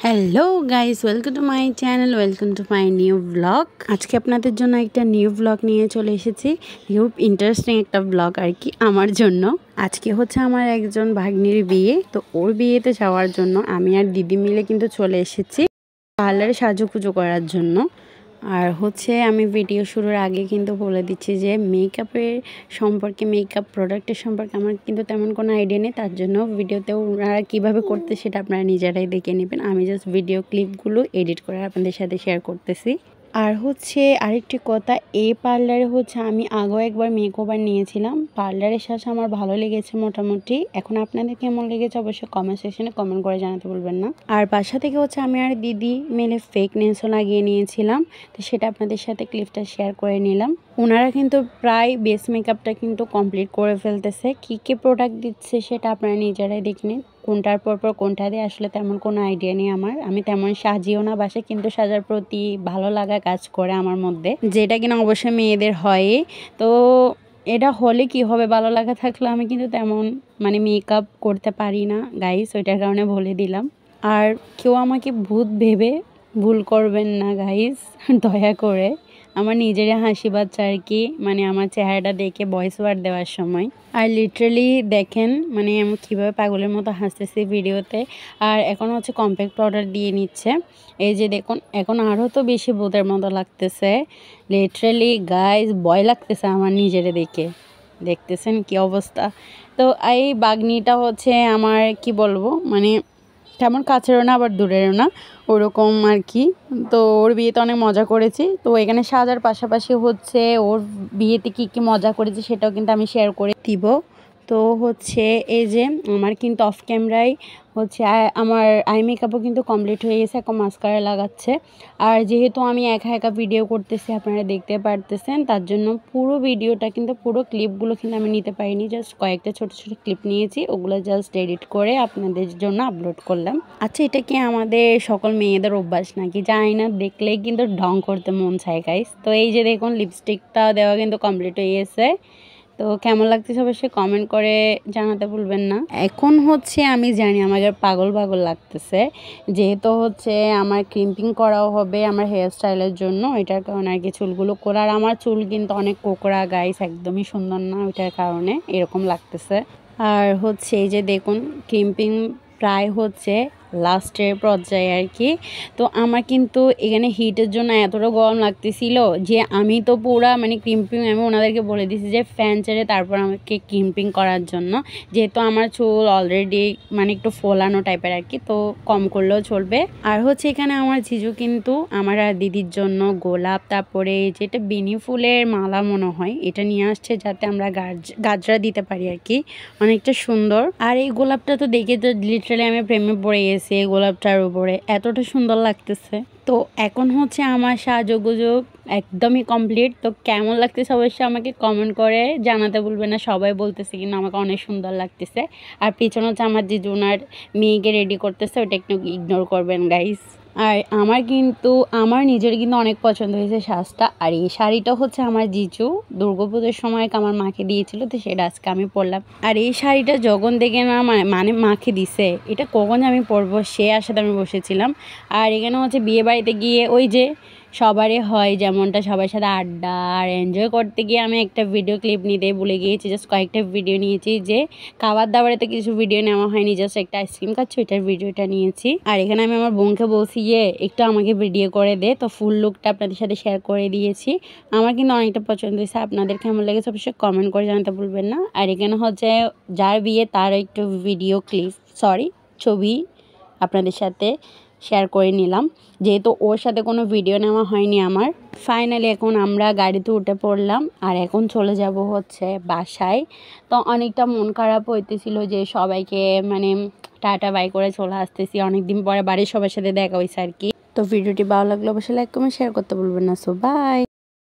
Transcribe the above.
Hello guys, welcome to my channel, welcome to my new blog. আজকে আপনাদের জন্য একটা নিউ ব্লগ নিয়ে চলে এসেছি। খুব ইন্টারেস্টিং একটা ব্লগ আর কি আমার জন্য। আজকে হচ্ছে আমার একজন ভাগ্নির বিয়ে, তো ওর বিয়েতে যাওয়ার জন্য আমি আর দিদি মিলে কিন্তু চলে এসেছি পার্লারে সাজুগুজু করার জন্য। আর হচ্ছে আমি ভিডিও শুরুর আগে কিন্তু বলে দিচ্ছি যে মেকআপের সম্পর্কে, মেকআপ প্রোডাক্টের সম্পর্কে আমার কিন্তু তেমন কোনো আইডিয়া নেই। তার জন্য ভিডিওতে ওনারা কীভাবে করতে সেটা আপনারা নিজেরাই দেখে নেবেন। আমি জাস্ট ভিডিও ক্লিপগুলো এডিট করে আপনাদের সাথে শেয়ার করতেছি। আর হচ্ছে আরেকটি কথা, এই পার্লারে হচ্ছে আমি আগেও একবার মেকওভার নিয়েছিলাম। পার্লারের সাজ আমার ভালো লেগেছে মোটামুটি। এখন আপনাদের কেমন লেগেছে অবশ্যই কমেন্ট সেকশনে কমেন্ট করে জানাতে ভুলবেন না। আর বাসা থেকে হচ্ছে আমি আর দিদি মিলে ফেক নেলসও লাগিয়ে নিয়েছিলাম, তো সেটা আপনাদের সাথে ক্লিপটা শেয়ার করে নিলাম। ওনারা কিন্তু প্রায় বেস মেকআপটা কিন্তু কমপ্লিট করে ফেলতেছে। কী প্রোডাক্ট দিচ্ছে সেটা আপনারা নিজেরাই দেখে নিন। কোনটার পর কোনটা দিয়ে আসলে তেমন কোনো আইডিয়া নেই আমার। আমি তেমন সাজিও না বাসায়, কিন্তু সাজার প্রতি ভালো লাগা কাজ করে আমার মধ্যে, যেটা কিনা অবশ্যই মেয়েদের হয়। তো এটা হলে কি হবে, ভালো লাগা থাকলে আমি কিন্তু তেমন মেকআপ করতে পারি না গাইস, ওইটার কারণে বলে দিলাম। আর কেউ আমাকে ভূত ভেবে ভুল করবেন না গাইস, দয়া করে। আমার নিজেরই হাসি পাচ্ছে আর কি, আমার চেহারাটা দেখে ভয়েস ওভার দেওয়ার সময়। আর লিটারালি দেখেন আমি কীভাবে পাগলের মতো হাসতেছি ভিডিওতে। আর এখন হচ্ছে কম্প্যাক্ট পাউডার দিয়ে নিচ্ছে, এই যে দেখুন। এখন আরও তো বেশি ভূতের মতো লাগতেছে লিটারালি গাইস, ভয় লাগতেছে আমার নিজেরে দেখে। দেখতেছেন কি অবস্থা। তো এই বাগনিটা হচ্ছে আমার কি বলবো, তেমন কাছেরও না আবার দূরেরও না, ওরকম আর কি। তো ওর বিয়েতে অনেক মজা করেছি। তো এখানে সাজার পাশাপাশি হচ্ছে ওর বিয়েতে কী মজা করেছি সেটাও কিন্তু আমি শেয়ার করে দিব। তো হচ্ছে এই যে আমার কিন্তু অফ ক্যামেরায় হচ্ছে আমার আই মেকআপও কিন্তু কমপ্লিট হয়ে গেছে, এখন মাস্কারা লাগাচ্ছে। আর যেহেতু আমি একা একা ভিডিও করতেছি আপনারা দেখতে পারতেছেন, তার জন্য পুরো ভিডিওটা কিন্তু পুরো ক্লিপগুলো কিন্তু আমি নিতে পারিনি, জাস্ট কয়েকটা ছোট ছোট ক্লিপ নিয়েছি, ওগুলো জাস্ট এডিট করে আপনাদের জন্য আপলোড করলাম। আচ্ছা, এটা কি আমাদের সকল মেয়েদের অভ্যাস নাকি জানি না, দেখলেই কিন্তু ঢং করতে মন চায় গাইস। তো এই যে দেখুন লিপস্টিকটা দেওয়া কিন্তু কমপ্লিট হয়ে গেছে। তো কেমন লাগতেছে অবশ্যই কমেন্ট করে জানাতে ভুলবেন না। এখন হচ্ছে আমি জানি আমাকে পাগল পাগল লাগতেছে, যেহেতু হচ্ছে আমার ক্রিম্পিং করাও হবে আমার হেয়ার স্টাইলের জন্য, এটার কারণে আর কি চুলগুলো করা। আর আমার চুল কিন্তু অনেক কোকড়া গাইস, একদমই সুন্দর না, ওইটার কারণে এরকম লাগতেছে। আর হচ্ছে এই যে দেখুন ক্রিম্পিং প্রায় হচ্ছে লাস্টের পর্যায়ে আর কি। তো আমার কিন্তু এখানে হিটের জন্য এতটা গরম লাগতেছিল যে আমি তো পুরা ক্রিম্পিং, আমি ওনাদেরকে বলে দিয়েছি যে ফ্যান ছেড়ে তারপর আমাকে ক্রিম্পিং করার জন্য, যেহেতু আমার চুল অলরেডি একটু ফোলানো টাইপের আর কি, তো কম করলেও চলবে। আর হচ্ছে এখানে আমার জিজু কিন্তু আমার আর দিদির জন্য গোলাপ, তারপরে যেটা বেনি ফুলের মালা মনে হয় এটা নিয়ে আসছে, যাতে আমরা গাজরা দিতে পারি আর কি, অনেকটা সুন্দর। আর এই গোলাপটা তো দেখে তো লিটারালি আমি প্রেমে পড়ে গেছি এই গোলাপটার উপরে, এতটা সুন্দর লাগতেছে। তো এখন হচ্ছে আমার সাজুগুজু একদমই কমপ্লিট। তো কেমন লাগতেছে অবশ্যই আমাকে কমেন্ট করে জানাতে ভুলবেন না। সবাই বলতেছে কিন্তু আমাকে অনেক সুন্দর লাগতেছে। আর পিছনে হচ্ছে আমার জিজু ওনার মেয়েকে রেডি করতেছে, ওটা একটু ইগনোর করবেন গাইস। আর আমার নিজের কিন্তু অনেক পছন্দ হয়েছে সাজটা। আর এই শাড়িটা হচ্ছে আমার জিজু দুর্গাপুজোর সময় আমার মাকে দিয়েছিল, তো সেটা আজকে আমি পরলাম। আর এই শাড়িটা যখন দেখে না মাকে দিছে, এটা কখন আমি পরবো সে আশাতে আমি বসেছিলাম। আর এখানে হচ্ছে বিয়ে বাড়িতে গিয়ে ওই যে সবারই হয় যেমনটা, সবার সাথে আড্ডা আর এনজয় করতে গিয়ে আমি একটা ভিডিও ক্লিপ নিতে ভুলে গিয়েছি, জাস্ট কয়েকটা ভিডিও নিয়েছি। যে খাবার দাবারে তো কিছু ভিডিও নেওয়া হয়নি, জাস্ট একটা আইসক্রিম খাচ্ছি ওইটার ভিডিওটা নিয়েছি। আর এখানে আমি আমার বোনকে বলছি যে একটু আমাকে ভিডিও করে দে, তো ফুল লুকটা আপনাদের সাথে শেয়ার করে দিয়েছি। আমার কিন্তু অনেকটা পছন্দ হয়েছে, আপনাদের কেমন লেগেছে অবশ্যই কমেন্ট করে জানাতে ভুলবেন না। আর এখানে হচ্ছে যার বিয়ে তার একটু ভিডিও ক্লিপ, ছবি আপনাদের সাথে শেয়ার করে নিলাম, যেহেতু ওর সাথে কোনো ভিডিও নেওয়া হয়নি আমার। ফাইনালি এখন আমরা গাড়িতে উঠে পড়লাম আর এখন চলে যাব হচ্ছে বাসায়। তো অনেকটা মন খারাপ হইতেছিল যে সবাইকে টাটা বাই করে চলে আসতেছি, অনেকদিন পরে বাড়ির সবার সাথে দেখা হয়েছে আর কি। তো ভিডিওটি ভালো লাগলে অবশ্যই লাইক কমেন্ট শেয়ার করতে ভুলবেন না। So by.